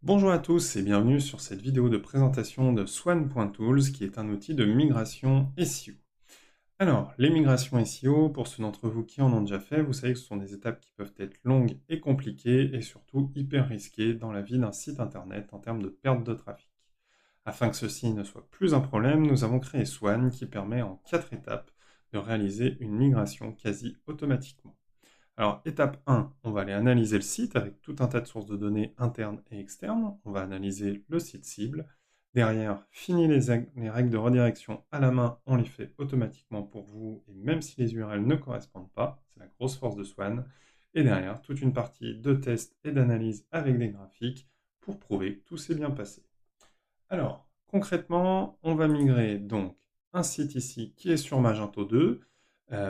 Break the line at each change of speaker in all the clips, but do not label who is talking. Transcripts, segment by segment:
Bonjour à tous et bienvenue sur cette vidéo de présentation de Swan.tools qui est un outil de migration SEO. Alors, les migrations SEO, pour ceux d'entre vous qui en ont déjà fait, vous savez que ce sont des étapes qui peuvent être longues et compliquées et surtout hyper risquées dans la vie d'un site internet en termes de perte de trafic. Afin que ceci ne soit plus un problème, nous avons créé Swan qui permet en 4 étapes de réaliser une migration quasi automatiquement. Alors, étape 1, on va aller analyser le site avec tout un tas de sources de données internes et externes. On va analyser le site cible. Derrière, fini les règles de redirection à la main, on les fait automatiquement pour vous, et même si les URL ne correspondent pas, c'est la grosse force de Swan. Et derrière, toute une partie de test et d'analyse avec des graphiques pour prouver que tout s'est bien passé. Alors, concrètement, on va migrer donc un site ici qui est sur Magento 2,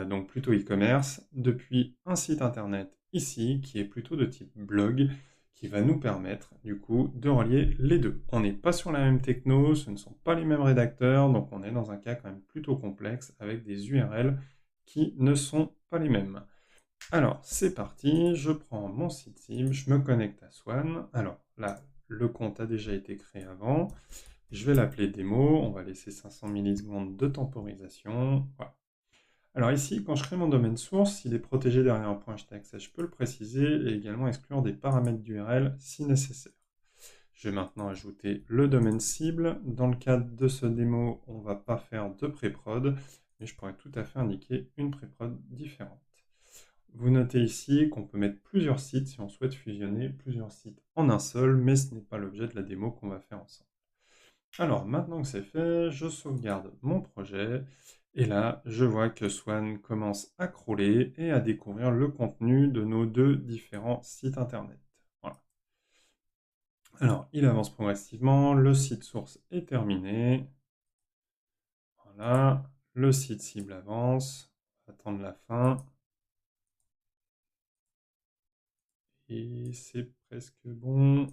donc plutôt e-commerce, depuis un site internet ici qui est plutôt de type blog, qui va nous permettre du coup de relier les deux. On n'est pas sur la même techno, ce ne sont pas les mêmes rédacteurs, donc on est dans un cas quand même plutôt complexe avec des URL qui ne sont pas les mêmes. Alors, c'est parti, je prends mon site cible, je me connecte à Swan. Alors là, le compte a déjà été créé avant. Je vais l'appeler démo, on va laisser 500 millisecondes de temporisation. Voilà. Alors ici, quand je crée mon domaine source, il est protégé derrière un point .html, je peux le préciser et également exclure des paramètres d'URL si nécessaire. Je vais maintenant ajouter le domaine cible. Dans le cadre de ce démo, on ne va pas faire de pré-prod, mais je pourrais tout à fait indiquer une pré-prod différente. Vous notez ici qu'on peut mettre plusieurs sites si on souhaite fusionner plusieurs sites en un seul, mais ce n'est pas l'objet de la démo qu'on va faire ensemble. Alors, maintenant que c'est fait, je sauvegarde mon projet. Et là, je vois que Swan commence à crawler et à découvrir le contenu de nos deux différents sites internet. Voilà. Alors, il avance progressivement. Le site source est terminé. Voilà. Le site cible avance. On va attendre la fin. Et c'est presque bon.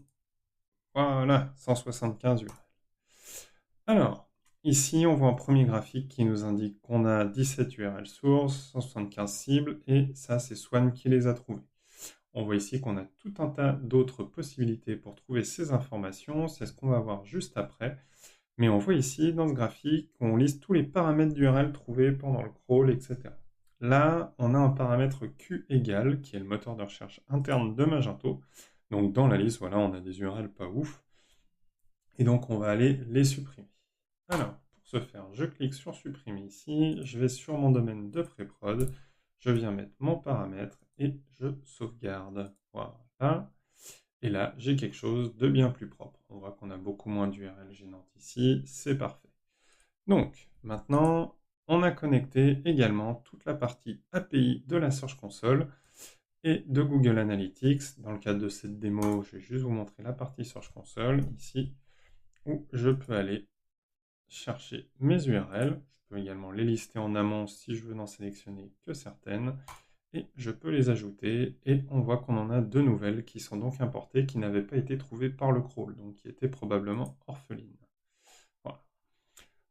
Voilà, 175 URL. Alors, ici, on voit un premier graphique qui nous indique qu'on a 17 URL sources, 175 cibles, et ça, c'est Swan qui les a trouvées. On voit ici qu'on a tout un tas d'autres possibilités pour trouver ces informations, c'est ce qu'on va voir juste après. Mais on voit ici, dans ce graphique, qu'on liste tous les paramètres d'URL trouvés pendant le crawl, etc. Là, on a un paramètre Q égale, qui est le moteur de recherche interne de Magento. Donc dans la liste, voilà, on a des URL pas ouf. Et donc, on va aller les supprimer. Alors, pour ce faire, je clique sur supprimer ici, je vais sur mon domaine de pré-prod, je viens mettre mon paramètre et je sauvegarde. Voilà. Et là, j'ai quelque chose de bien plus propre. On voit qu'on a beaucoup moins d'URL gênantes ici, c'est parfait. Donc, maintenant, on a connecté également toute la partie API de la Search Console et de Google Analytics. Dans le cadre de cette démo, je vais juste vous montrer la partie Search Console ici, où je peux aller chercher mes URL. Je peux également les lister en amont si je veux n'en sélectionner que certaines. Et je peux les ajouter. Et on voit qu'on en a deux nouvelles qui sont donc importées, qui n'avaient pas été trouvées par le crawl, donc qui étaient probablement orphelines. Voilà.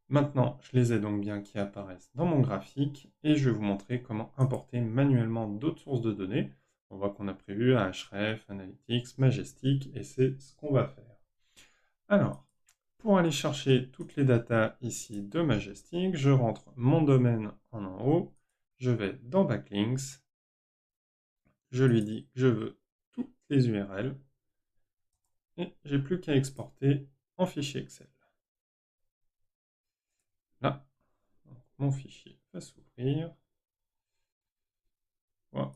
Maintenant, je les ai donc bien qui apparaissent dans mon graphique. Et je vais vous montrer comment importer manuellement d'autres sources de données. On voit qu'on a prévu Ahref, Analytics, Majestic, et c'est ce qu'on va faire. Alors, pour aller chercher toutes les datas ici de Majestic, je rentre mon domaine en haut, je vais dans Backlinks, je lui dis que je veux toutes les URL et j'ai plus qu'à exporter en fichier Excel. Là, mon fichier va s'ouvrir. Voilà.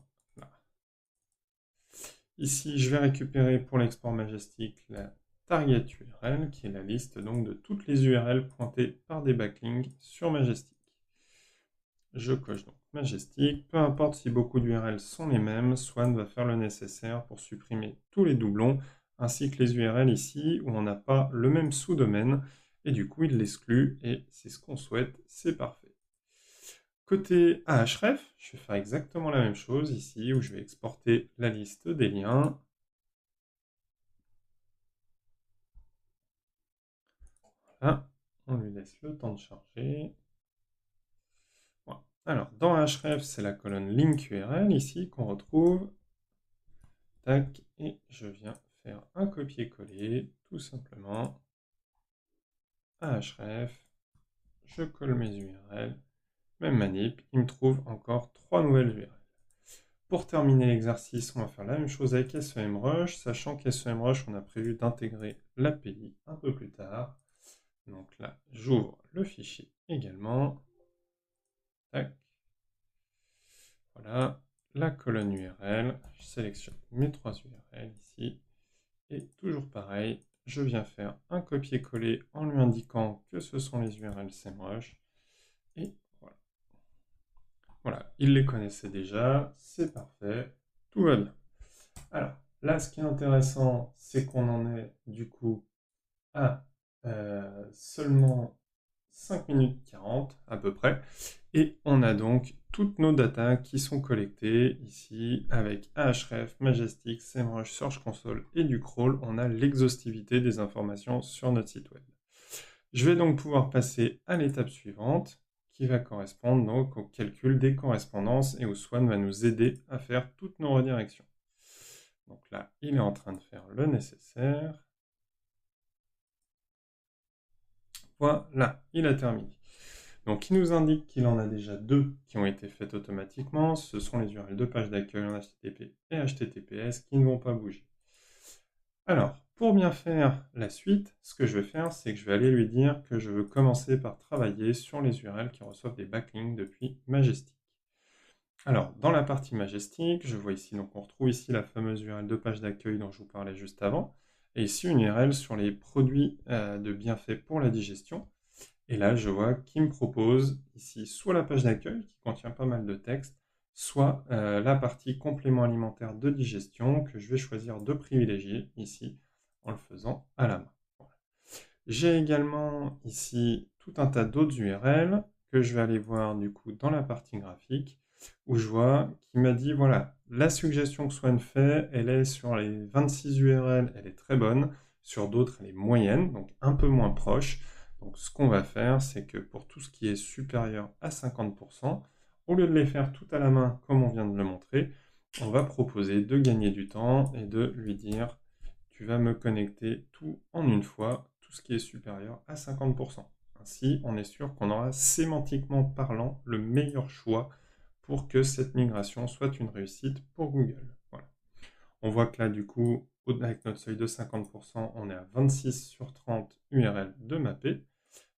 Ici, je vais récupérer pour l'export Majestic la target URL, qui est la liste donc de toutes les URL pointées par des backlinks sur Majestic. Je coche donc Majestic, peu importe si beaucoup d'URL sont les mêmes, Swan va faire le nécessaire pour supprimer tous les doublons, ainsi que les URL ici où on n'a pas le même sous-domaine, et du coup il l'exclut, et c'est ce qu'on souhaite, c'est parfait. Côté Ahref, je vais faire exactement la même chose ici, où je vais exporter la liste des liens. Voilà, on lui laisse le temps de charger. Voilà. Alors, dans Ahref, c'est la colonne link URL ici qu'on retrouve. Tac, et je viens faire un copier-coller, tout simplement. Ahref, je colle mes URL, même manip, il me trouve encore 3 nouvelles URL. Pour terminer l'exercice, on va faire la même chose avec SEMrush, sachant qu'SEMrush, on a prévu d'intégrer l'API un peu plus tard. Donc là, j'ouvre le fichier également. Tac. Voilà, la colonne URL, je sélectionne mes 3 URL ici. Et toujours pareil, je viens faire un copier-coller en lui indiquant que ce sont les URL SEMrush. Et voilà. Voilà, il les connaissait déjà, c'est parfait, tout va bien. Alors, là, ce qui est intéressant, c'est qu'on en est du coup à seulement 5 minutes 40 à peu près. Et on a donc toutes nos datas qui sont collectées ici avec Ahref, Majestic, SEMrush, Search Console et du crawl. On a l'exhaustivité des informations sur notre site web. Je vais donc pouvoir passer à l'étape suivante qui va correspondre donc au calcul des correspondances et où Swan va nous aider à faire toutes nos redirections. Donc là, il est en train de faire le nécessaire. Voilà, il a terminé. Donc il nous indique qu'il en a déjà 2 qui ont été faites automatiquement. Ce sont les URL de page d'accueil en HTTP et HTTPS qui ne vont pas bouger. Alors, pour bien faire la suite, ce que je vais faire, c'est que je vais aller lui dire que je veux commencer par travailler sur les URL qui reçoivent des backlinks depuis Majestic. Alors, dans la partie Majestic, je vois ici, donc on retrouve ici la fameuse URL de page d'accueil dont je vous parlais juste avant, et ici une URL sur les produits de bienfaits pour la digestion. Et là, je vois qu'il me propose ici soit la page d'accueil qui contient pas mal de texte, soit la partie complément alimentaire de digestion que je vais choisir de privilégier ici en le faisant à la main. Voilà. J'ai également ici tout un tas d'autres URL que je vais aller voir du coup dans la partie graphique où je vois qu'il m'a dit voilà, la suggestion que Swan fait, elle est sur les 26 URL, elle est très bonne, sur d'autres elle est moyenne, donc un peu moins proche. Donc ce qu'on va faire, c'est que pour tout ce qui est supérieur à 50%, au lieu de les faire tout à la main comme on vient de le montrer, on va proposer de gagner du temps et de lui dire tu vas me connecter tout en une fois, tout ce qui est supérieur à 50%. Ainsi, on est sûr qu'on aura sémantiquement parlant le meilleur choix pour que cette migration soit une réussite pour Google. Voilà. On voit que là, du coup, avec notre seuil de 50%, on est à 26 sur 30 URL de mappé.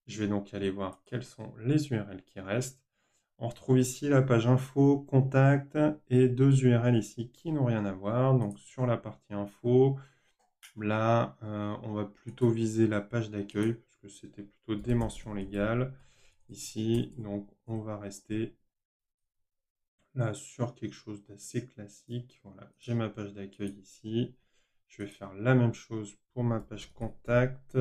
Je vais donc aller voir quelles sont les URL qui restent. On retrouve ici la page info, contact et 2 URL ici qui n'ont rien à voir. Donc sur la partie info, là, on va plutôt viser la page d'accueil parce que c'était plutôt des mentions légales. Ici, donc on va rester là sur quelque chose d'assez classique. Voilà, j'ai ma page d'accueil ici. Je vais faire la même chose pour ma page contact.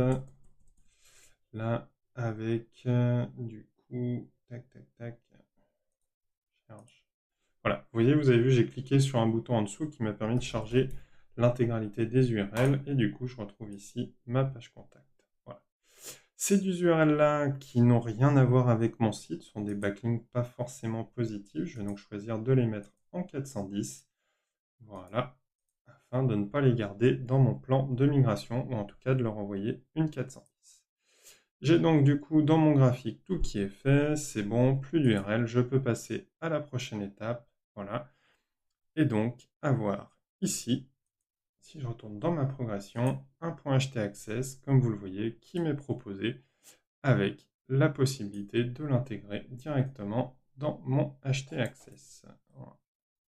Là, avec du coup, tac, tac, tac, charge. Voilà, vous voyez, vous avez vu, j'ai cliqué sur un bouton en dessous qui m'a permis de charger l'intégralité des URL et du coup, je retrouve ici ma page contact. Voilà. Ces 10 URL-là qui n'ont rien à voir avec mon site sont des backlinks pas forcément positifs. Je vais donc choisir de les mettre en 410. Voilà, afin de ne pas les garder dans mon plan de migration ou en tout cas de leur envoyer une 410. J'ai donc du coup dans mon graphique tout qui est fait, c'est bon, plus d'URL, je peux passer à la prochaine étape, voilà. Et donc avoir ici, si je retourne dans ma progression, un point htaccess, comme vous le voyez, qui m'est proposé avec la possibilité de l'intégrer directement dans mon htaccess. Voilà.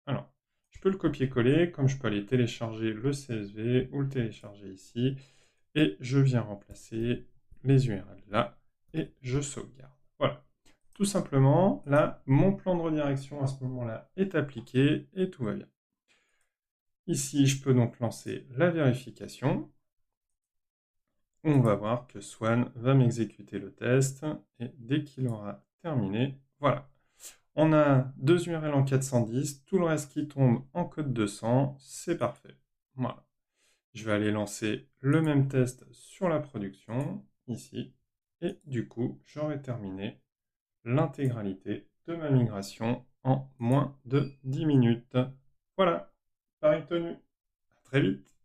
Alors, je peux le copier-coller, comme je peux aller télécharger le CSV ou le télécharger ici, et je viens remplacer les URL là, et je sauvegarde. Voilà. Tout simplement, là, mon plan de redirection à ce moment-là est appliqué et tout va bien. Ici, je peux donc lancer la vérification. On va voir que Swan va m'exécuter le test et dès qu'il aura terminé, voilà. On a 2 URL en 410, tout le reste qui tombe en code 200, c'est parfait. Voilà. Je vais aller lancer le même test sur la production, ici, et du coup, j'aurai terminé l'intégralité de ma migration en moins de 10 minutes. Voilà, pari tenu. À très vite.